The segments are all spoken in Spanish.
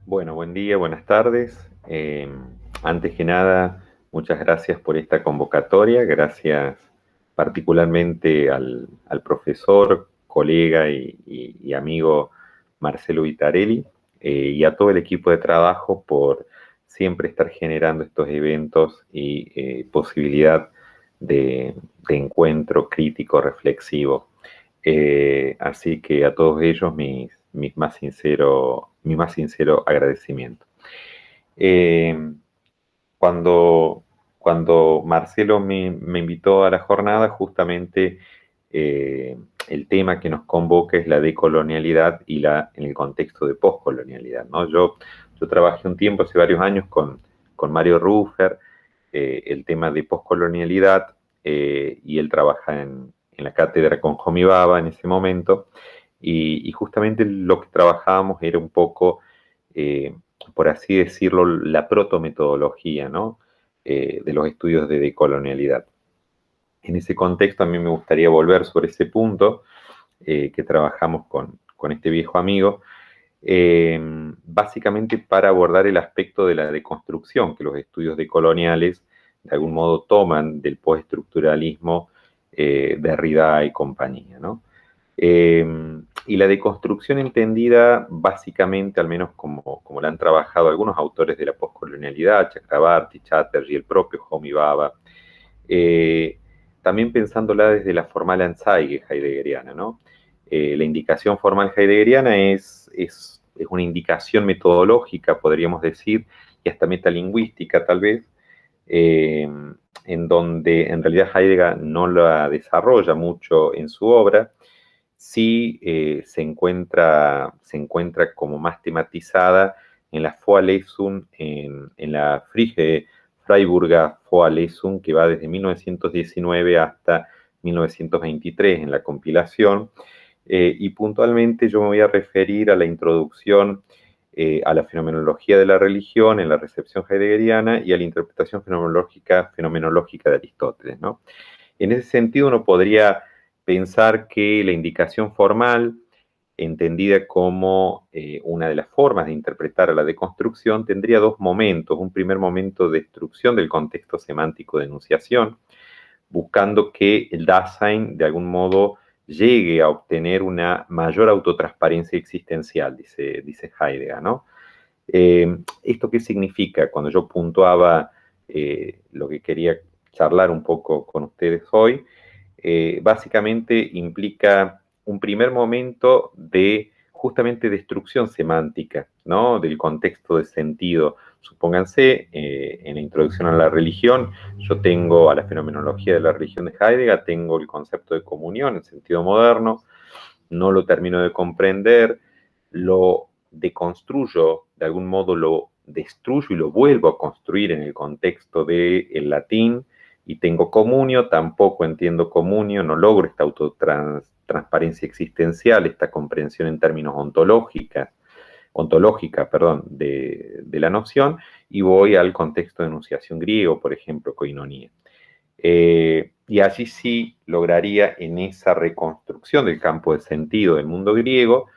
Bueno, buen día, buenas tardes. Antes que nada, muchas gracias por esta convocatoria. Gracias particularmente al profesor, colega y amigo Marcelo Vitarelli, y a todo el equipo de trabajo por siempre estar generando estos eventos y posibilidad de, de encuentro crítico, reflexivo. Así que a todos ellos mi más sincero agradecimiento. Eh, cuando, cuando Marcelo me invitó a la jornada, justamente el tema que nos convoca es la decolonialidad y en el contexto de poscolonialidad, ¿no? Yo trabajé un tiempo, hace varios años, con Mario Ruffer, el tema de poscolonialidad, y él trabaja en la cátedra con Homi Bhabha en ese momento, y justamente lo que trabajábamos era un poco, eh, por así decirlo, la protometodología, ¿no? De los estudios de decolonialidad. En ese contexto a mí me gustaría volver sobre ese punto que trabajamos con este viejo amigo, eh, básicamente para abordar el aspecto de la deconstrucción que los estudios decoloniales de algún modo toman del postestructuralismo, Derrida y compañía, ¿no? Eh, y la deconstrucción entendida básicamente, al menos como la han trabajado algunos autores de la postcolonialidad, Chakrabarty, Chatterjee, el propio Homi Bhabha, eh, también pensándola desde la formal Anzeige heideggeriana, ¿no? La indicación formal heideggeriana es una indicación metodológica, podríamos decir, y hasta metalingüística tal vez, eh, en donde en realidad Heidegger no la desarrolla mucho en su obra, sí se encuentra como más tematizada en la Vorlesung, en la Freiburger Vorlesung, que va desde 1919 hasta 1923 en la compilación, y puntualmente yo me voy a referir a la introducción a la fenomenología de la religión en la recepción heideggeriana y a la interpretación fenomenológica de Aristóteles, ¿no? En ese sentido, uno podría pensar que la indicación formal, entendida como una de las formas de interpretar a la deconstrucción, tendría dos momentos. Un primer momento de destrucción del contexto semántico de enunciación, buscando que el Dasein de algún modo llegue a obtener una mayor autotransparencia existencial, dice Heidegger, ¿no? ¿Esto qué significa? Cuando yo puntuaba lo que quería charlar un poco con ustedes hoy, básicamente implica un primer momento de justamente destrucción semántica, ¿no? Del contexto de sentido. Supónganse, en la introducción a la religión, yo tengo a la fenomenología de la religión de Heidegger, tengo el concepto de comunión en sentido moderno, no lo termino de comprender, lo deconstruyo, de algún modo lo destruyo y lo vuelvo a construir en el contexto del latín, y tengo comunio, tampoco entiendo comunio, no logro esta autotransparencia existencial, esta comprensión en términos ontológica, perdón, de la noción, y voy al contexto de enunciación griego, por ejemplo, koinonía. Y allí sí lograría, en esa reconstrucción del campo de sentido del mundo griego,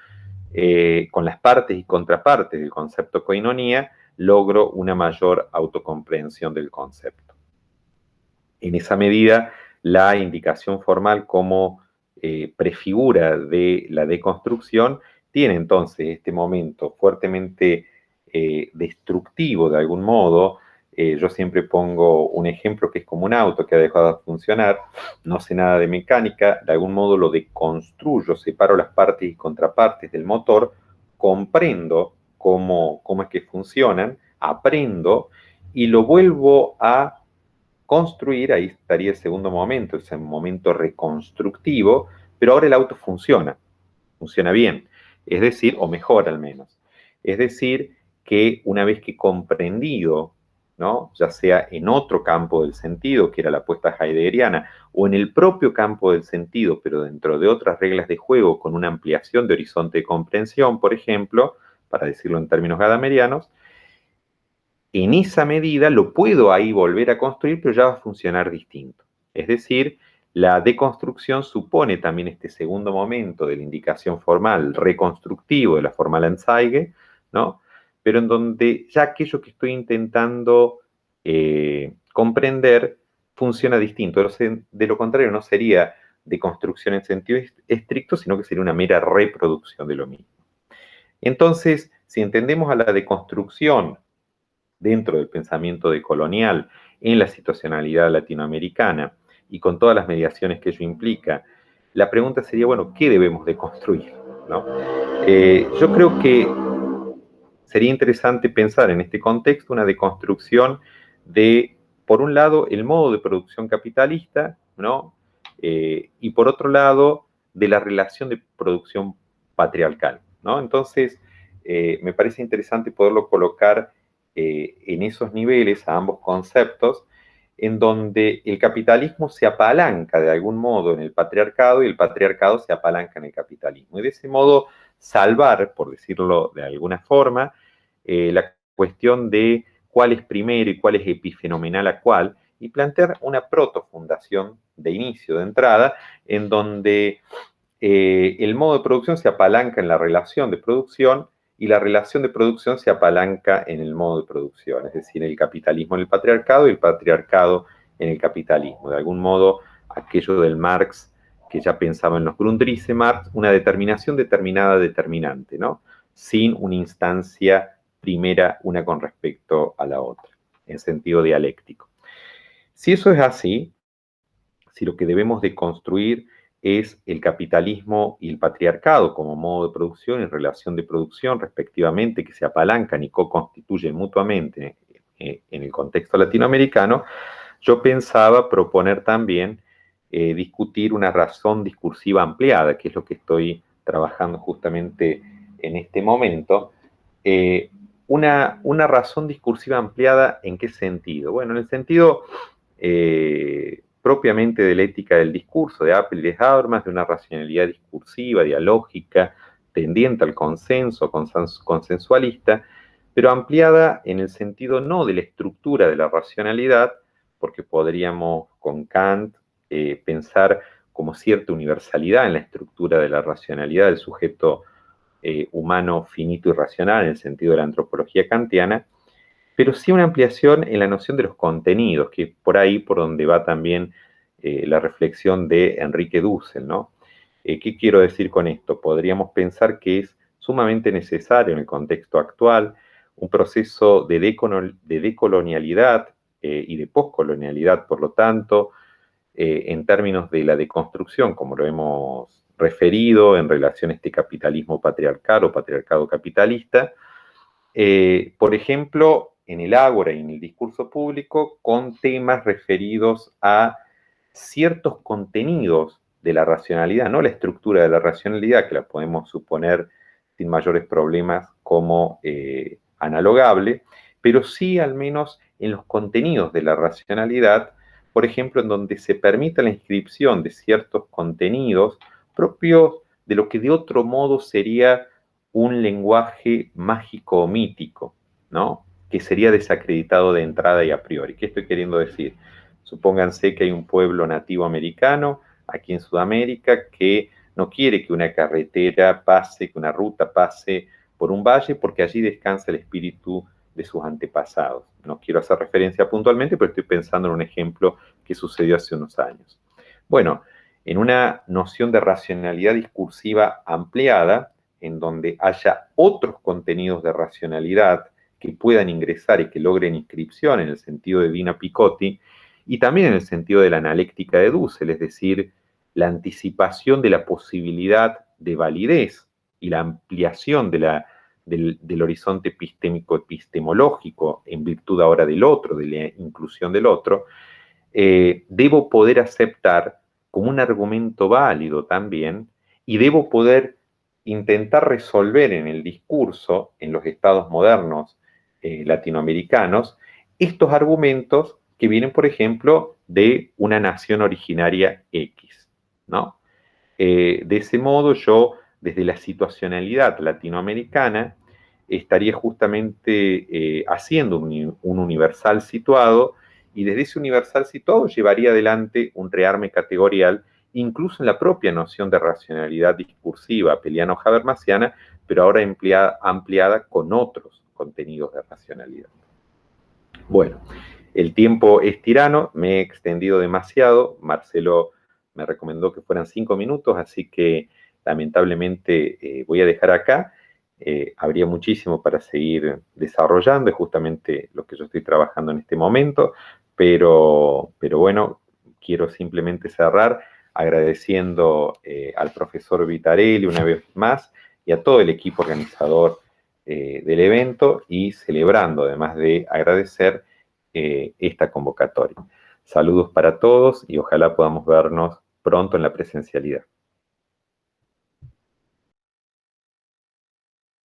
con las partes y contrapartes del concepto koinonía, logro una mayor autocomprensión del concepto. En esa medida, la indicación formal como prefigura de la deconstrucción tiene entonces este momento fuertemente destructivo de algún modo. Yo siempre pongo un ejemplo que es como un auto que ha dejado de funcionar, no sé nada de mecánica, de algún modo lo deconstruyo, separo las partes y contrapartes del motor, comprendo cómo es que funcionan, aprendo y lo vuelvo a construir. Ahí estaría el segundo momento, ese momento reconstructivo, pero ahora el auto funciona bien, es decir, o mejor al menos. Es decir, que una vez que comprendido, ¿no? Ya sea en otro campo del sentido, que era la apuesta heideggeriana, o en el propio campo del sentido, pero dentro de otras reglas de juego, con una ampliación de horizonte de comprensión, por ejemplo, para decirlo en términos gadamerianos, en esa medida lo puedo ahí volver a construir, pero ya va a funcionar distinto. Es decir, la deconstrucción supone también este segundo momento de la indicación formal reconstructivo de la formal Anzeige, ¿no? pero en donde ya aquello que estoy intentando comprender funciona distinto. De lo contrario, no sería deconstrucción en sentido estricto, sino que sería una mera reproducción de lo mismo. Entonces, si entendemos a la deconstrucción dentro del pensamiento decolonial en la situacionalidad latinoamericana y con todas las mediaciones que ello implica, la pregunta sería, bueno, ¿qué debemos deconstruir? ¿No? Yo creo que sería interesante pensar en este contexto una deconstrucción de, por un lado, el modo de producción capitalista, ¿no? Y por otro lado, de la relación de producción patriarcal, ¿no? Entonces, me parece interesante poderlo colocar en esos niveles a ambos conceptos, en donde el capitalismo se apalanca de algún modo en el patriarcado y el patriarcado se apalanca en el capitalismo. Y de ese modo salvar, por decirlo de alguna forma, la cuestión de cuál es primero y cuál es epifenomenal a cuál, y plantear una protofundación de inicio, de entrada, en donde el modo de producción se apalanca en la relación de producción y la relación de producción se apalanca en el modo de producción, es decir, el capitalismo en el patriarcado y el patriarcado en el capitalismo. De algún modo, aquello del Marx, que ya pensaba en los Grundrisse Marx, una determinación determinada determinante, ¿no? Sin una instancia primera una con respecto a la otra, en sentido dialéctico. Si eso es así, si lo que debemos de construir es el capitalismo y el patriarcado como modo de producción y relación de producción respectivamente, que se apalancan y co-constituyen mutuamente en el contexto latinoamericano, yo pensaba proponer también discutir una razón discursiva ampliada, que es lo que estoy trabajando justamente en este momento. Una razón discursiva ampliada, ¿en qué sentido? Bueno, en el sentido propiamente de la ética del discurso, de Apel y de Habermas, de una racionalidad discursiva, dialógica, tendiente al consenso, consensualista, pero ampliada en el sentido no de la estructura de la racionalidad, porque podríamos con Kant pensar como cierta universalidad en la estructura de la racionalidad del sujeto humano finito y racional en el sentido de la antropología kantiana, pero sí una ampliación en la noción de los contenidos, que por ahí por donde va también la reflexión de Enrique Dussel, ¿no? ¿Qué quiero decir con esto? Podríamos pensar que es sumamente necesario en el contexto actual un proceso de decolonialidad y de poscolonialidad, por lo tanto, en términos de la deconstrucción, como lo hemos referido en relación a este capitalismo patriarcal o patriarcado capitalista, por ejemplo, en el ágora y en el discurso público, con temas referidos a ciertos contenidos de la racionalidad, no la estructura de la racionalidad, que la podemos suponer sin mayores problemas como analogable, pero sí al menos en los contenidos de la racionalidad, por ejemplo, en donde se permita la inscripción de ciertos contenidos propios de lo que de otro modo sería un lenguaje mágico o mítico, ¿no? Que sería desacreditado de entrada y a priori. ¿Qué estoy queriendo decir? Supónganse que hay un pueblo nativo americano aquí en Sudamérica que no quiere que una carretera pase, que una ruta pase por un valle porque allí descansa el espíritu de sus antepasados. No quiero hacer referencia puntualmente, pero estoy pensando en un ejemplo que sucedió hace unos años. Bueno, en una noción de racionalidad discursiva ampliada, en donde haya otros contenidos de racionalidad que puedan ingresar y que logren inscripción en el sentido de Dina Picotti, y también en el sentido de la analéctica de Dussel, es decir, la anticipación de la posibilidad de validez y la ampliación del horizonte epistémico epistemológico en virtud ahora del otro, de la inclusión del otro, debo poder aceptar como un argumento válido también y debo poder intentar resolver en el discurso, en los estados modernos latinoamericanos, estos argumentos que vienen, por ejemplo, de una nación originaria X, ¿no? De ese modo, yo, desde la situacionalidad latinoamericana, estaría justamente haciendo un universal situado, y desde ese universal situado llevaría adelante un rearme categorial, incluso en la propia noción de racionalidad discursiva peliano-habermasiana, pero ahora ampliada con contenidos de racionalidad. Bueno, el tiempo es tirano, me he extendido demasiado, Marcelo me recomendó que fueran 5 minutos, así que lamentablemente voy a dejar acá. Habría muchísimo para seguir desarrollando, es justamente lo que yo estoy trabajando en este momento, pero bueno, quiero simplemente cerrar agradeciendo al profesor Vitarelli una vez más y a todo el equipo organizador del evento y celebrando, además de agradecer esta convocatoria. Saludos para todos y ojalá podamos vernos pronto en la presencialidad.